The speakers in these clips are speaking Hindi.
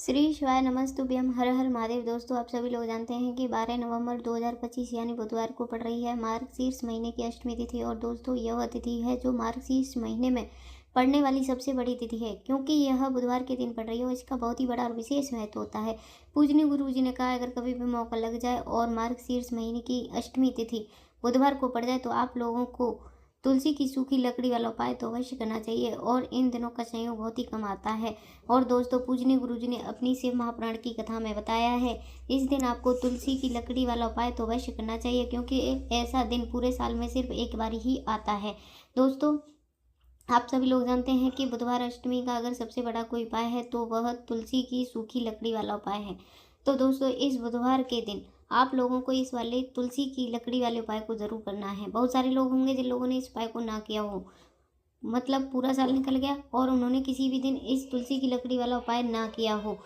श्री शिवाय नमस्तुभ्यम हर हर महादेव। दोस्तों, आप सभी लोग जानते हैं कि 12 नवंबर 2025 यानी बुधवार को पड़ रही है मार्गशीर्ष महीने की अष्टमी तिथि। और दोस्तों, यह तिथि है जो मार्गशीर्ष महीने में पड़ने वाली सबसे बड़ी तिथि है, क्योंकि यह बुधवार के दिन पड़ रही है और इसका बहुत ही बड़ा और विशेष महत्व होता है। पूजनीय गुरु जी ने कहा, अगर कभी भी मौका लग जाए और मार्गशीर्ष महीने की अष्टमी तिथि बुधवार को पड़ जाए तो आप लोगों को तुलसी की सूखी लकड़ी वाला उपाय तो अवश्य करना चाहिए और इन दिनों का संयोग बहुत ही कम आता है। और दोस्तों, पूजनीय गुरुजी ने अपनी शिव महापुराण की कथा में बताया है, इस दिन आपको तुलसी की लकड़ी वाला उपाय तो अवश्य करना चाहिए, क्योंकि ऐसा दिन पूरे साल में सिर्फ एक बार ही आता है। दोस्तों, आप सभी लोग जानते हैं कि बुधवार अष्टमी का अगर सबसे बड़ा कोई उपाय है तो वह तुलसी की सूखी लकड़ी वाला उपाय है। तो दोस्तों, इस बुधवार के दिन आप लोगों को इस वाले तुलसी की लकड़ी वाले उपाय को ज़रूर करना है। बहुत सारे लोग होंगे जिन लोगों ने इस उपाय को ना किया हो, मतलब पूरा साल निकल गया और उन्होंने किसी भी दिन इस तुलसी की लकड़ी वाला उपाय ना किया हो।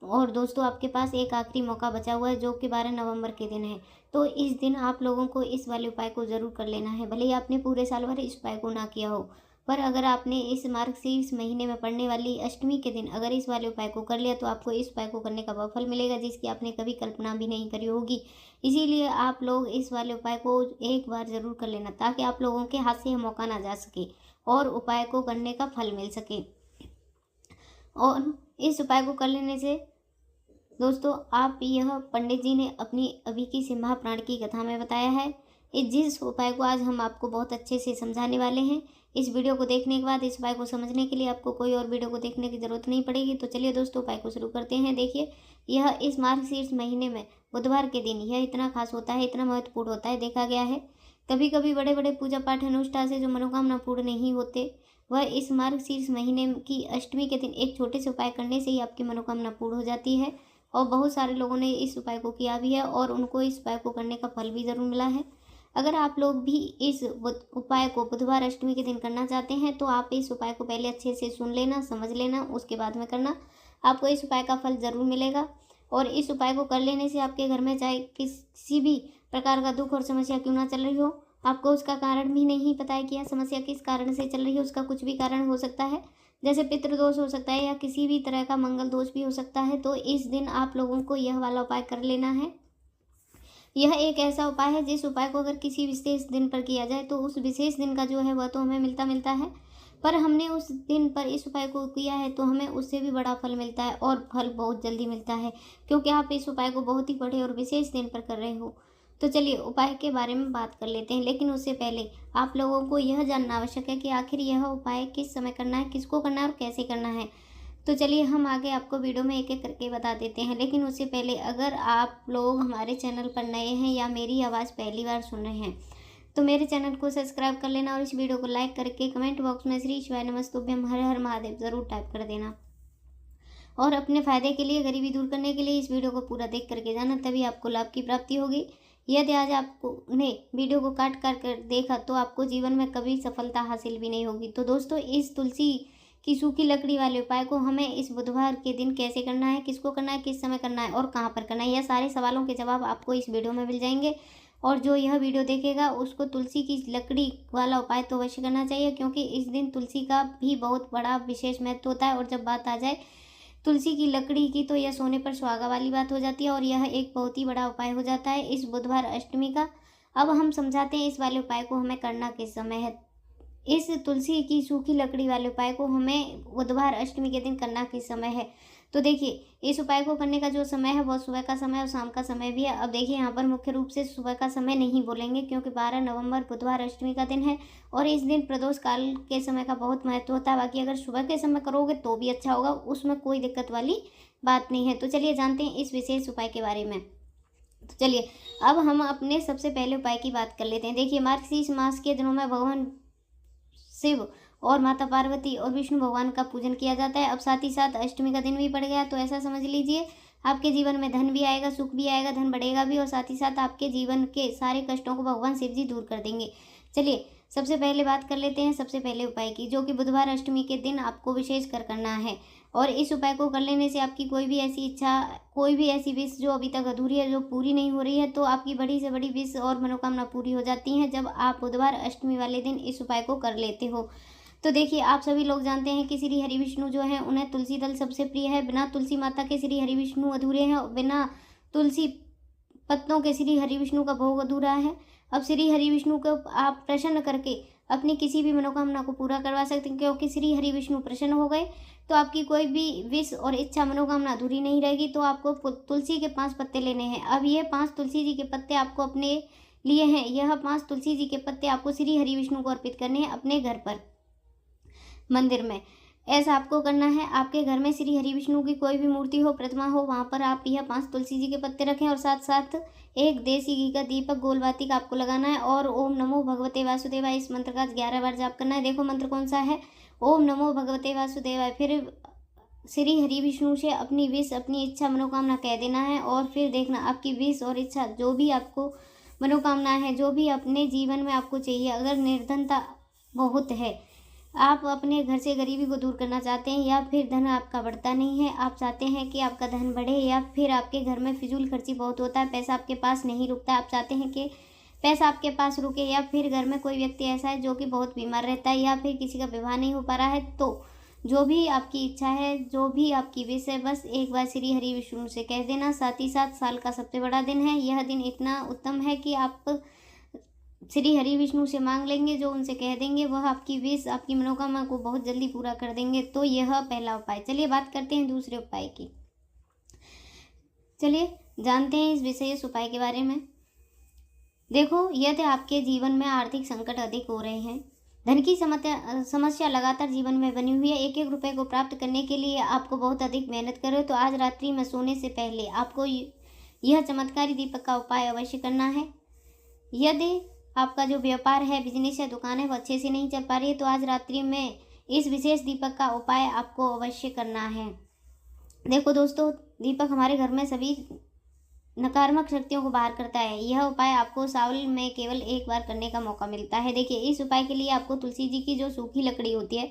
और दोस्तों, आपके पास एक आखिरी मौका बचा हुआ है जो कि 12 नवंबर के दिन है। तो इस दिन आप लोगों को इस वाले उपाय को ज़रूर कर लेना है, भले ही आपने पूरे साल भर इस उपाय को ना किया हो। पर अगर आपने इस मार्गशीर्ष महीने में पड़ने वाली अष्टमी के दिन अगर इस वाले उपाय को कर लिया तो आपको इस उपाय को करने का वह फल मिलेगा जिसकी आपने कभी कल्पना भी नहीं करी होगी। इसीलिए आप लोग इस वाले उपाय को एक बार ज़रूर कर लेना, ताकि आप लोगों के हाथ से यह मौका ना जा सके और उपाय को करने का फल मिल सके। और इस उपाय को कर लेने से दोस्तों, आप यह पंडित जी ने अपनी अभी की शिव महापुराण की कथा में बताया है। जिस उपाय को आज हम आपको बहुत अच्छे से समझाने वाले हैं, इस वीडियो को देखने के बाद इस उपाय को समझने के लिए आपको कोई और वीडियो को देखने की ज़रूरत नहीं पड़ेगी। तो चलिए दोस्तों, उपाय को शुरू करते हैं। देखिए, यह इस मार्गशीर्ष महीने में बुधवार के दिन यह इतना खास होता है, इतना महत्वपूर्ण होता है। देखा गया है कभी कभी बड़े बड़े पूजा पाठ अनुष्ठान से जो मनोकामना पूर्ण नहीं होते, वह इस मार्गशीर्ष महीने की अष्टमी के दिन एक छोटे से उपाय करने से ही आपकी मनोकामना पूर्ण हो जाती है। और बहुत सारे लोगों ने इस उपाय को किया भी है और उनको इस उपाय को करने का फल भी ज़रूर मिला है। अगर आप लोग भी इस उपाय को बुधवार अष्टमी के दिन करना चाहते हैं तो आप इस उपाय को पहले अच्छे से सुन लेना, समझ लेना, उसके बाद में करना। आपको इस उपाय का फल ज़रूर मिलेगा। और इस उपाय को कर लेने से आपके घर में चाहे किसी भी प्रकार का दुख और समस्या क्यों ना चल रही हो, आपको उसका कारण भी नहीं पता है कि यह समस्या किस कारण से चल रही है। उसका कुछ भी कारण हो सकता है, जैसे पितृदोष हो सकता है या किसी भी तरह का मंगल दोष भी हो सकता है। तो इस दिन आप लोगों को यह वाला उपाय कर लेना है। यह एक ऐसा उपाय है जिस उपाय को अगर किसी विशेष दिन पर किया जाए तो उस विशेष दिन का जो है वह तो हमें मिलता है, पर हमने उस दिन पर इस उपाय को किया है तो हमें उससे भी बड़ा फल मिलता है और फल बहुत जल्दी मिलता है, क्योंकि आप इस उपाय को बहुत ही बड़े और विशेष दिन पर कर रहे हो। तो चलिए उपाय के बारे में बात कर लेते हैं, लेकिन उससे पहले आप लोगों को यह जानना आवश्यक है कि आखिर यह उपाय किस समय करना है, किसको करना है और कैसे करना है। तो चलिए हम आगे आपको वीडियो में एक एक करके बता देते हैं। लेकिन उससे पहले अगर आप लोग हमारे चैनल पर नए हैं या मेरी आवाज़ पहली बार सुन रहे हैं तो मेरे चैनल को सब्सक्राइब कर लेना और इस वीडियो को लाइक करके कमेंट बॉक्स में श्री शिवाय नमस्तुभ्यम हर हर महादेव ज़रूर टाइप कर देना। और अपने फ़ायदे के लिए, गरीबी दूर करने के लिए इस वीडियो को पूरा देख करके जाना, तभी आपको लाभ की प्राप्ति होगी। यदि आज आपने वीडियो को काट काट कर देखा तो आपको जीवन में कभी सफलता हासिल भी नहीं होगी। तो दोस्तों, इस तुलसी की सूखी लकड़ी वाले उपाय को हमें इस बुधवार के दिन कैसे करना है, किसको करना है, किस समय करना है और कहाँ पर करना है, यह सारे सवालों के जवाब आपको इस वीडियो में मिल जाएंगे। और जो यह वीडियो देखेगा उसको तुलसी की लकड़ी वाला उपाय तो अवश्य करना चाहिए, क्योंकि इस दिन तुलसी का भी बहुत बड़ा विशेष महत्व होता है। और जब बात आ जाए तुलसी की लकड़ी की तो यह सोने पर सुहागा वाली बात हो जाती है और यह एक बहुत ही बड़ा उपाय हो जाता है इस बुधवार अष्टमी का। अब हम समझाते हैं इस वाले उपाय को हमें करना किस समय है। इस तुलसी की सूखी लकड़ी वाले उपाय को हमें बुधवार अष्टमी के दिन करना किस समय है। तो देखिए, इस उपाय को करने का जो समय है वह सुबह का समय और शाम का समय भी है। अब देखिए, यहाँ पर मुख्य रूप से सुबह का समय नहीं बोलेंगे, क्योंकि 12 नवंबर बुधवार अष्टमी का दिन है और इस दिन प्रदोष काल के समय का बहुत महत्व होता है। बाकी अगर सुबह के समय करोगे तो भी अच्छा होगा, उसमें कोई दिक्कत वाली बात नहीं है। तो चलिए जानते हैं इस विशेष उपाय के बारे में। तो चलिए अब हम अपने सबसे पहले उपाय की बात कर लेते हैं। देखिए, मार्गशीर्ष मास के दिनों में भगवान शिव और माता पार्वती और विष्णु भगवान का पूजन किया जाता है। अब साथ ही साथ अष्टमी का दिन भी पड़ गया, तो ऐसा समझ लीजिए आपके जीवन में धन भी आएगा, सुख भी आएगा, धन बढ़ेगा भी और साथ ही साथ आपके जीवन के सारे कष्टों को भगवान शिव जी दूर कर देंगे। चलिए सबसे पहले बात कर लेते हैं सबसे पहले उपाय की, जो कि बुधवार अष्टमी के दिन आपको विशेष कर करना है। और इस उपाय को कर लेने से आपकी कोई भी ऐसी इच्छा, कोई भी ऐसी विश जो अभी तक अधूरी है, जो पूरी नहीं हो रही है, तो आपकी बड़ी से बड़ी विश और मनोकामना पूरी हो जाती हैं जब आप बुधवार अष्टमी वाले दिन इस उपाय को कर लेते हो। तो देखिए, आप सभी लोग जानते हैं कि श्री हरि विष्णु जो है उन्हें तुलसी दल सबसे प्रिय है। बिना तुलसी माता के श्री हरि विष्णु अधूरे हैं और बिना तुलसी पत्तों के श्री हरि विष्णु का भोग अधूरा है। अब श्री हरि विष्णु को आप प्रसन्न करके अपनी किसी भी मनोकामना को पूरा करवा सकते हैं, क्योंकि श्री हरि विष्णु प्रसन्न हो गए तो आपकी कोई भी विश और इच्छा मनोकामना अधूरी नहीं रहेगी। तो आपको तुलसी के 5 पत्ते लेने हैं। अब ये 5 तुलसी जी के पत्ते आपको अपने लिए हैं। यह 5 तुलसी जी के पत्ते आपको श्री हरि विष्णु को अर्पित करने हैं अपने घर पर, मंदिर में। ऐसा आपको करना है। आपके घर में श्री हरि विष्णु की कोई भी मूर्ति हो, प्रतिमा हो, वहाँ पर आप यह 5 तुलसी जी के पत्ते रखें और साथ साथ एक देसी घी का दीपक गोलबाती का आपको लगाना है और ओम नमो भगवते वासुदेवाय इस मंत्र का 11 बार जाप करना है। देखो मंत्र कौन सा है, ओम नमो भगवते वासुदेवाय। फिर श्री हरि विष्णु से अपनी विश, अपनी इच्छा, मनोकामना कह देना है और फिर देखना आपकी विश और इच्छा, जो भी आपको मनोकामना है, जो भी अपने जीवन में आपको चाहिए। अगर निर्धनता बहुत है, आप अपने घर से गरीबी को दूर करना चाहते हैं, या फिर धन आपका बढ़ता नहीं है, आप चाहते हैं कि आपका धन बढ़े, या फिर आपके घर में फिजूल खर्ची बहुत होता है, पैसा आपके पास नहीं रुकता, आप चाहते हैं कि पैसा आपके पास रुके, या फिर घर में कोई व्यक्ति ऐसा है जो कि बहुत बीमार रहता है, या फिर किसी का विवाह नहीं हो पा रहा है, तो जो भी आपकी इच्छा है, जो भी आपकी विश है, बस एक बार श्री हरि विष्णु से कह देना। साथ ही साथ साल का सबसे बड़ा दिन है। यह दिन इतना उत्तम है कि आप श्री हरि विष्णु से मांग लेंगे, जो उनसे कह देंगे वह आपकी विश, आपकी मनोकामना को बहुत जल्दी पूरा कर देंगे। तो यह पहला उपाय। चलिए बात करते हैं दूसरे उपाय की। चलिए जानते हैं इस विशेष उपाय के बारे में। देखो, यदि आपके जीवन में आर्थिक संकट अधिक हो रहे हैं, धन की समस्या लगातार जीवन में बनी हुई है, एक एक रुपए को प्राप्त करने के लिए आपको बहुत अधिक मेहनत करो, तो आज रात्रि में सोने से पहले आपको यह चमत्कारी दीपक का उपाय अवश्य करना है। यदि आपका जो व्यापार है, बिजनेस है, दुकान है, वो अच्छे से नहीं चल पा रही है, तो आज रात्रि में इस विशेष दीपक का उपाय आपको अवश्य करना है। देखो दोस्तों, दीपक हमारे घर में सभी नकारात्मक शक्तियों को बाहर करता है। यह उपाय आपको साल में केवल एक बार करने का मौका मिलता है। देखिए, इस उपाय के लिए आपको तुलसी जी की जो सूखी लकड़ी होती है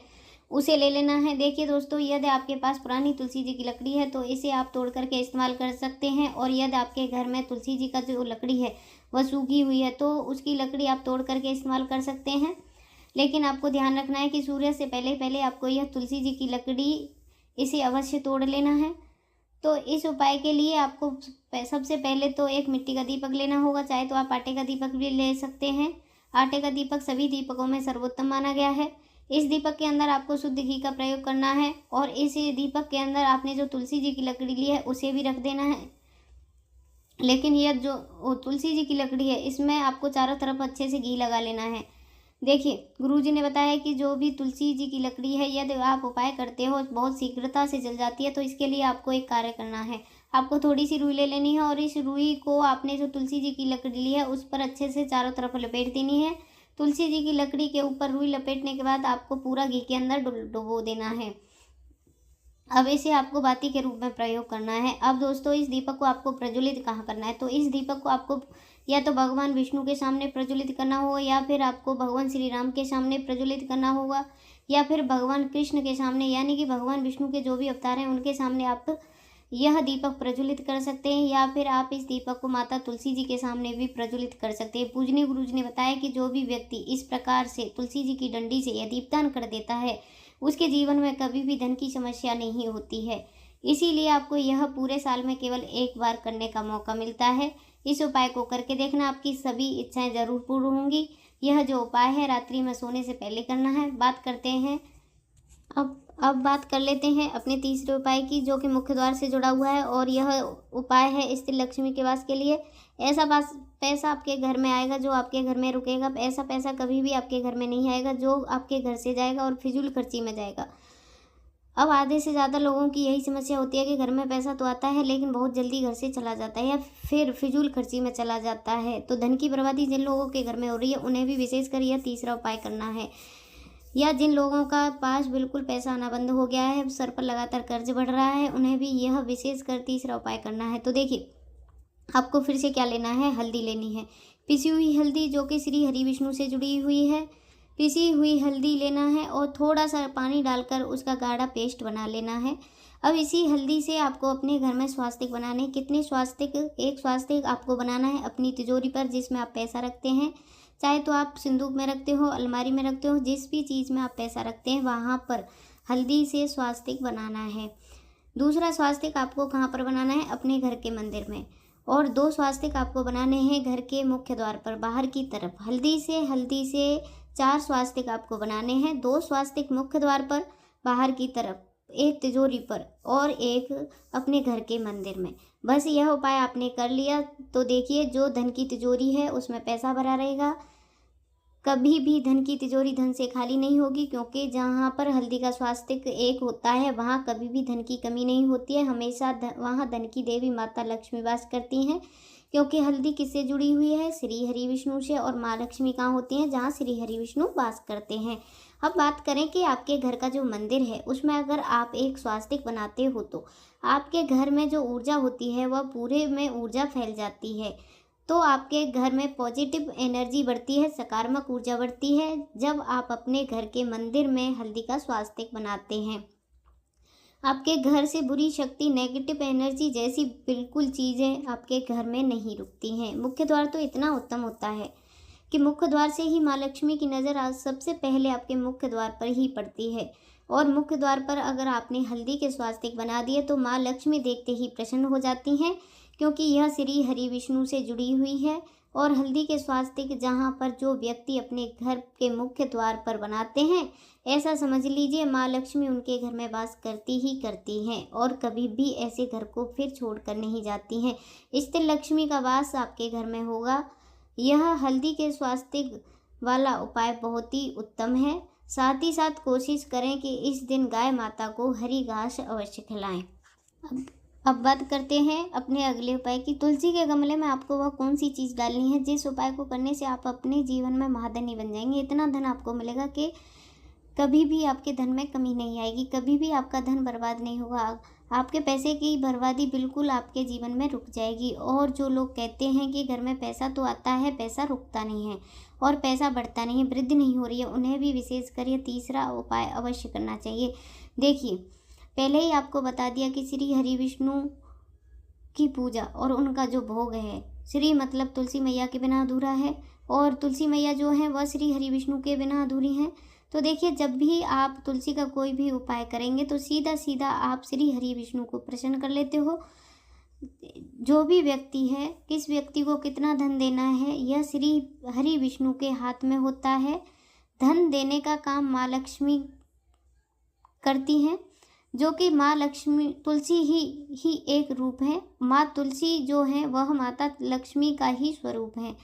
उसे ले लेना है। देखिए दोस्तों, यदि आपके पास पुरानी तुलसी जी की लकड़ी है तो इसे आप तोड़ करके इस्तेमाल कर सकते हैं, और यदि आपके घर में तुलसी जी का जो लकड़ी है वह सूखी हुई है तो उसकी लकड़ी आप तोड़ करके इस्तेमाल कर सकते हैं। लेकिन आपको ध्यान रखना है कि सूर्य से पहले पहले आपको यह तुलसी जी की लकड़ी इसे अवश्य तोड़ लेना है। तो इस उपाय के लिए आपको सबसे पहले तो एक मिट्टी का दीपक लेना होगा, चाहे तो आप आटे का दीपक भी ले सकते हैं। आटे का दीपक सभी दीपकों में सर्वोत्तम माना गया है। इस दीपक के अंदर आपको शुद्ध घी का प्रयोग करना है, और इस दीपक के अंदर आपने जो तुलसी जी की लकड़ी ली है उसे भी रख देना है। लेकिन यह जो तुलसी जी की लकड़ी है इसमें आपको चारों तरफ अच्छे से घी लगा लेना है। देखिए, गुरुजी ने बताया कि जो भी तुलसी जी की लकड़ी है, यदि आप उपाय करते हो बहुत शीघ्रता से जल जाती है, तो इसके लिए आपको एक कार्य करना है। आपको थोड़ी सी रुई ले लेनी है और इस रुई को आपने जो तुलसी जी की लकड़ी ली है उस पर अच्छे से चारों तरफ लपेट देनी है। तुलसी जी की लकड़ी के ऊपर रुई लपेटने के बाद आपको पूरा घी के अंदर डुबो देना है। अब इसे आपको बाती के रूप में प्रयोग करना है। अब दोस्तों, इस दीपक को आपको प्रज्वलित कहाँ करना है, तो इस दीपक को आपको या तो भगवान विष्णु के सामने प्रज्वलित करना होगा, या फिर आपको भगवान श्री राम के सामने प्रज्वलित करना होगा, या फिर भगवान कृष्ण के सामने, यानी कि भगवान विष्णु के जो भी अवतार हैं उनके सामने आप यह दीपक प्रज्वलित कर सकते हैं, या फिर आप इस दीपक को माता तुलसी जी के सामने भी प्रज्वलित कर सकते हैं। पूजनीय गुरुजी ने बताया कि जो भी व्यक्ति इस प्रकार से तुलसी जी की डंडी से यह दीपदान कर देता है उसके जीवन में कभी भी धन की समस्या नहीं होती है। इसीलिए आपको यह पूरे साल में केवल एक बार करने का मौका मिलता है। इस उपाय को करके देखना, आपकी सभी इच्छाएं जरूर पूर्ण होंगी। यह जो उपाय है रात्रि में सोने से पहले करना है। बात करते हैं अब बात कर लेते हैं अपने तीसरे उपाय की, जो कि मुख्य द्वार से जुड़ा हुआ है, और यह उपाय है स्त्री लक्ष्मी के वास के लिए। ऐसा पैसा आपके घर में आएगा जो आपके घर में रुकेगा। ऐसा पैसा कभी भी आपके घर में नहीं आएगा जो आपके घर से जाएगा और फिजूल खर्ची में जाएगा। अब आधे से ज़्यादा लोगों की यही समस्या होती है कि घर में पैसा तो आता है लेकिन बहुत जल्दी घर से चला जाता है, या फिर फिजूल खर्ची में चला जाता है। तो धन की बर्बादी जिन लोगों के घर में हो रही है उन्हें भी विशेषकर यह तीसरा उपाय करना है। या जिन लोगों का पास बिल्कुल पैसा आना बंद हो गया है, सर पर लगातार कर्ज बढ़ रहा है, उन्हें भी यह विशेषकर तीसरा उपाय करना है। तो देखिए, आपको फिर से क्या लेना है, हल्दी लेनी है, पिसी हुई हल्दी जो कि श्री हरि विष्णु से जुड़ी हुई है। पिसी हुई हल्दी लेना है और थोड़ा सा पानी डालकर उसका गाढ़ा पेस्ट बना लेना है। अब इसी हल्दी से आपको अपने घर में स्वास्तिक बनाने, कितने स्वास्तिक, एक स्वास्तिक आपको बनाना है अपनी तिजोरी पर जिसमें आप पैसा रखते हैं। चाहे तो आप संदूक में रखते हो, अलमारी में रखते हो, जिस भी चीज़ में आप पैसा रखते हैं वहाँ पर हल्दी से स्वास्तिक बनाना है। दूसरा स्वास्तिक आपको कहाँ पर बनाना है? अपने घर के मंदिर में। और 2 स्वास्तिक आपको बनाने हैं घर के मुख्य द्वार पर बाहर की तरफ। हल्दी से 4 स्वास्तिक आपको बनाने हैं। 2 स्वास्तिक मुख्य द्वार पर बाहर की तरफ, 1 तिजोरी पर और 1 अपने घर के मंदिर में। बस यह उपाय आपने कर लिया तो देखिए जो धन की तिजोरी है उसमें पैसा भरा रहेगा। कभी भी धन की तिजोरी धन से खाली नहीं होगी, क्योंकि जहाँ पर हल्दी का स्वास्तिक एक होता है वहाँ कभी भी धन की कमी नहीं होती है। हमेशा वहाँ धन की देवी माता लक्ष्मी वास करती हैं, क्योंकि हल्दी किससे जुड़ी हुई है? श्री हरि विष्णु से। और माँ लक्ष्मी कहाँ होती हैं? जहाँ श्री हरि विष्णु वास करते हैं। अब बात करें कि आपके घर का जो मंदिर है उसमें अगर आप एक स्वास्तिक बनाते हो तो आपके घर में जो ऊर्जा होती है वह पूरे में ऊर्जा फैल जाती है। तो आपके घर में पॉजिटिव एनर्जी बढ़ती है, सकारात्मक ऊर्जा बढ़ती है जब आप अपने घर के मंदिर में हल्दी का स्वास्तिक बनाते हैं। आपके घर से बुरी शक्ति, नेगेटिव एनर्जी जैसी बिल्कुल चीज़ें आपके घर में नहीं रुकती हैं। मुख्य द्वार तो इतना उत्तम होता है कि मुख्य द्वार से ही माँ लक्ष्मी की नज़र आज सबसे पहले आपके मुख्य द्वार पर ही पड़ती है। और मुख्य द्वार पर अगर आपने हल्दी के स्वास्तिक बना दिए तो माँ लक्ष्मी देखते ही प्रसन्न हो जाती हैं, क्योंकि यह श्री हरि विष्णु से जुड़ी हुई है। और हल्दी के स्वास्तिक जहाँ पर जो व्यक्ति अपने घर के मुख्य द्वार पर बनाते हैं, ऐसा समझ लीजिए माँ लक्ष्मी उनके घर में वास करती ही करती हैं और कभी भी ऐसे घर को फिर छोड़कर नहीं जाती हैं। स्थिर लक्ष्मी का वास आपके घर में होगा। यह हल्दी के स्वास्तिक वाला उपाय बहुत ही उत्तम है। साथ ही साथ कोशिश करें कि इस दिन गाय माता को हरी घास अवश्य खिलाएं। अब बात करते हैं अपने अगले उपाय की। तुलसी के गमले में आपको वह कौन सी चीज़ डालनी है जिस उपाय को करने से आप अपने जीवन में महाधनी बन जाएंगे। इतना धन आपको मिलेगा कि कभी भी आपके धन में कमी नहीं आएगी, कभी भी आपका धन बर्बाद नहीं होगा। आपके पैसे की बर्बादी बिल्कुल आपके जीवन में रुक जाएगी। और जो लोग कहते हैं कि घर में पैसा तो आता है, पैसा रुकता नहीं है और पैसा बढ़ता नहीं है, वृद्धि नहीं हो रही है, उन्हें भी विशेषकर यह तीसरा उपाय अवश्य करना चाहिए। देखिए, पहले ही आपको बता दिया कि श्री हरि विष्णु की पूजा और उनका जो भोग है, श्री मतलब तुलसी मैया के बिना अधूरा है और तुलसी मैया जो है वह श्री हरि विष्णु के बिना अधूरी हैं। तो देखिए, जब भी आप तुलसी का कोई भी उपाय करेंगे तो सीधा सीधा आप श्री हरि विष्णु को प्रसन्न कर लेते हो। जो भी व्यक्ति है, किस व्यक्ति को कितना धन देना है, यह श्री हरि विष्णु के हाथ में होता है। धन देने का काम माँ लक्ष्मी करती हैं, जो कि माँ लक्ष्मी तुलसी ही एक रूप है। माँ तुलसी जो है वह माता लक्ष्मी का ही स्वरूप है।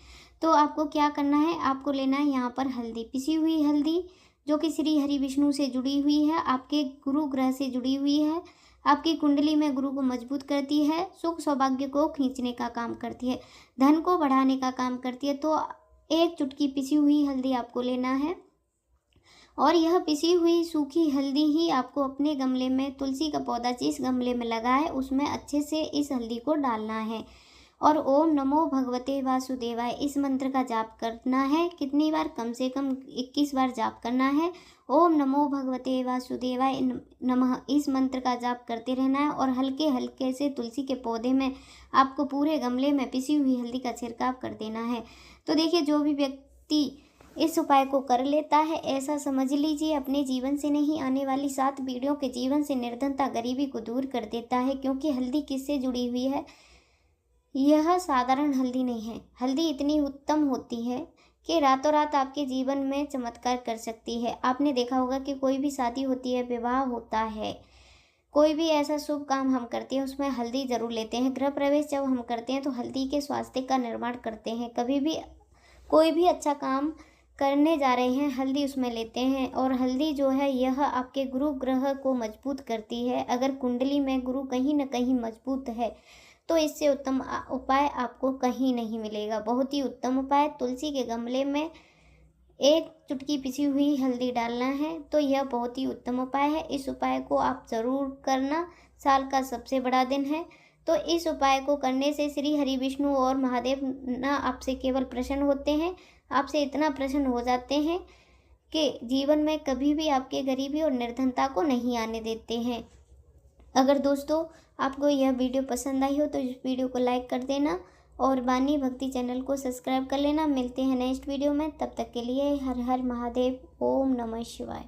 तो आपको क्या करना है? आपको लेना है यहाँ पर हल्दी, पिसी हुई हल्दी जो कि श्री हरि विष्णु से जुड़ी हुई है, आपके गुरु ग्रह से जुड़ी हुई है, आपकी कुंडली में गुरु को मजबूत करती है, सुख सौभाग्य को खींचने का काम करती है, धन को बढ़ाने का काम करती है। तो 1 चुटकी पिसी हुई हल्दी आपको लेना है और यह पिसी हुई सूखी हल्दी ही आपको अपने गमले में, तुलसी का पौधा जिस गमले में लगा है उसमें अच्छे से इस हल्दी को डालना है और ओम नमो भगवते वासुदेवाय इस मंत्र का जाप करना है। कितनी बार? कम से कम 21 बार जाप करना है। ओम नमो भगवते वासुदेवाय नमः इस मंत्र का जाप करते रहना है और हल्के हल्के से तुलसी के पौधे में आपको पूरे गमले में पिसी हुई हल्दी का छिड़काव कर देना है। तो देखिए, जो भी व्यक्ति इस उपाय को कर लेता है, ऐसा समझ लीजिए अपने जीवन से नहीं, आने वाली 7 पीढ़ियों के जीवन से निर्धनता, गरीबी को दूर कर देता है। क्योंकि हल्दी किससे जुड़ी हुई है? यह साधारण हल्दी नहीं है। हल्दी इतनी उत्तम होती है कि रातों रात आपके जीवन में चमत्कार कर सकती है। आपने देखा होगा कि कोई भी शादी होती है, विवाह होता है, कोई भी ऐसा शुभ काम हम करते हैं उसमें हल्दी ज़रूर लेते हैं। गृह प्रवेश जब हम करते हैं तो हल्दी के स्वास्तिक का निर्माण करते हैं। कभी भी कोई भी अच्छा काम करने जा रहे हैं, हल्दी उसमें लेते हैं। और हल्दी जो है यह आपके गुरु ग्रह को मजबूत करती है। अगर कुंडली में गुरु कहीं न कहीं मजबूत है तो इससे उत्तम उपाय आपको कहीं नहीं मिलेगा। बहुत ही उत्तम उपाय, तुलसी के गमले में 1 चुटकी पिसी हुई हल्दी डालना है। तो यह बहुत ही उत्तम उपाय है। इस उपाय को आप ज़रूर करना। साल का सबसे बड़ा दिन है, तो इस उपाय को करने से श्री हरि विष्णु और महादेव न आपसे केवल प्रसन्न होते हैं, आपसे इतना प्रसन्न हो जाते हैं कि जीवन में कभी भी आपके गरीबी और निर्धनता को नहीं आने देते हैं। अगर दोस्तों आपको यह वीडियो पसंद आई हो तो इस वीडियो को लाइक कर देना और वाणी भक्ति चैनल को सब्सक्राइब कर लेना। मिलते हैं नेक्स्ट वीडियो में, तब तक के लिए हर हर महादेव, ओम नमः शिवाय।